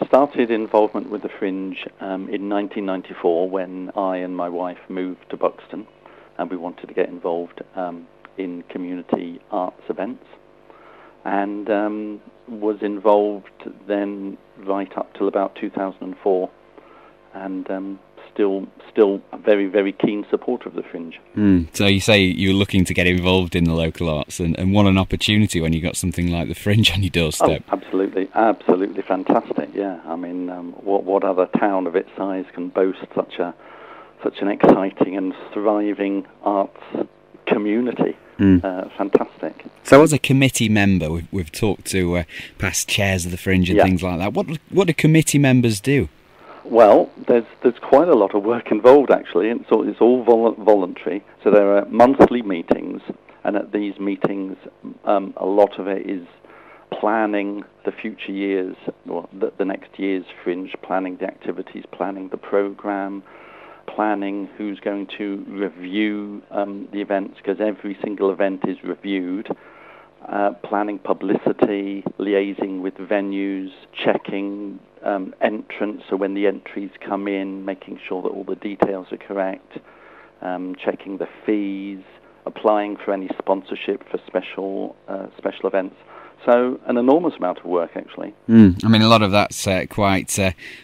Started involvement with the Fringe in 1994 when I and my wife moved to Buxton, and we wanted to get involved in community arts events, and was involved then right up till about 2004, and still a very, very keen supporter of the Fringe. So you say you were looking to get involved in the local arts, and what an opportunity when you got something like the Fringe on your doorstep. Oh, absolutely fantastic. Yeah, I mean, what other town of its size can boast such an exciting and thriving arts community? Fantastic. So, as a committee member, we've talked to past chairs of the Fringe and things like that. What do committee members do? Well, there's quite a lot of work involved, actually. It's all voluntary. So there are monthly meetings, and at these meetings, a lot of it is planning the future years, or the next year's Fringe, planning the activities, planning the programme, planning who's going to review the events, because every single event is reviewed, planning publicity, liaising with venues, checking entrance, so when the entries come in, making sure that all the details are correct, checking the fees, applying for any sponsorship for special events. So an enormous amount of work, actually. I mean, a lot of that's quite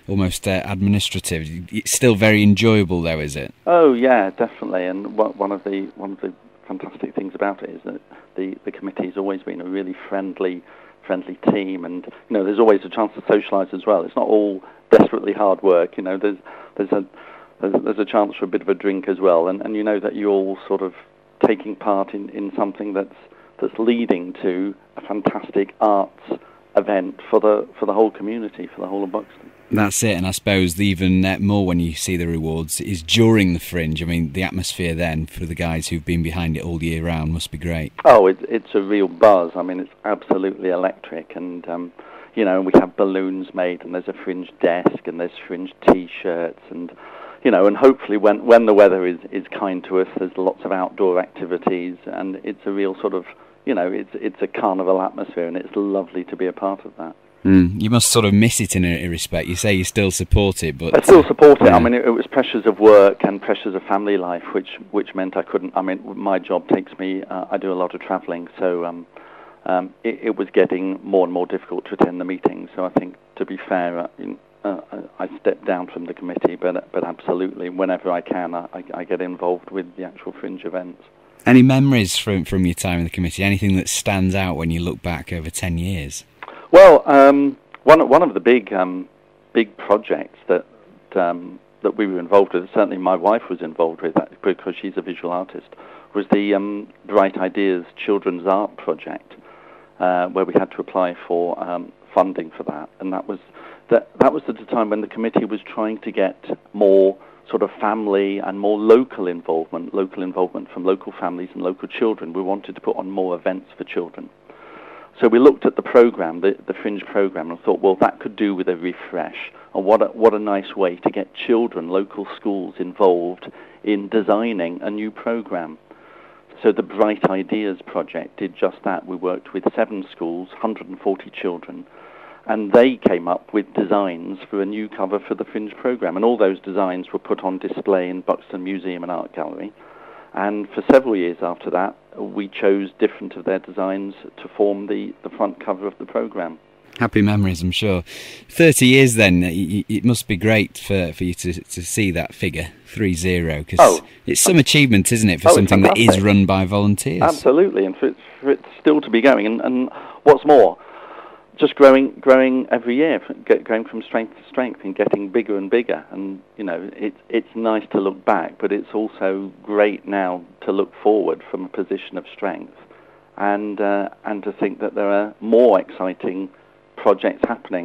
almost administrative. It's still very enjoyable, though, is it? Oh yeah, definitely. And one of the fantastic things about it is that the committee's always been a really friendly team, and there's always a chance to socialise as well. It's not all desperately hard work. There's a chance for a bit of a drink as well, and you know that you're all sort of taking part in something that's leading to a fantastic arts event for the whole community, for the whole of Buxton. That's it, and I suppose even more when you see the rewards is during the Fringe. I mean, the atmosphere then for the guys who've been behind it all year round must be great. Oh, it's a real buzz. I mean, it's absolutely electric, and we have balloons made, and there's a Fringe desk, and there's Fringe T-shirts, and and hopefully when the weather is kind to us, there's lots of outdoor activities, and it's a real sort of it's a carnival atmosphere, and it's lovely to be a part of that. You must sort of miss it in a respect. You say you still support it, but... I still support it. I mean, it was pressures of work and pressures of family life, which meant I couldn't... I mean, my job takes me... I do a lot of travelling, so it was getting more and more difficult to attend the meetings. So I think, to be fair, I stepped down from the committee, but absolutely, whenever I can, I get involved with the actual Fringe events. Any memories from your time in the committee? Anything that stands out when you look back over 10 years? Well, one of the big projects that we were involved with, certainly my wife was involved with that because she's a visual artist, was the Bright Ideas Children's Art Project, where we had to apply for funding for that, and that was at the time when the committee was trying to get more sort of family and more local involvement from local families and local children. We wanted to put on more events for children. So we looked at the programme, the Fringe programme, and thought, well, that could do with a refresh. And what a nice way to get children, local schools involved in designing a new programme. So the Bright Ideas project did just that. We worked with 7 schools, 140 children, and they came up with designs for a new cover for the Fringe programme. And all those designs were put on display in Buxton Museum and Art Gallery. And for several years after that, we chose different of their designs to form the front cover of the programme. Happy memories, I'm sure. 30 years then, it must be great for you to see that figure, 30, because it's some achievement, isn't it, for something that is run by volunteers? Absolutely, and for it still to be going. And what's more, just growing every year, going from strength to strength and getting bigger and bigger. And, it's nice to look back, but it's also great now to look forward from a position of strength and to think that there are more exciting projects happening.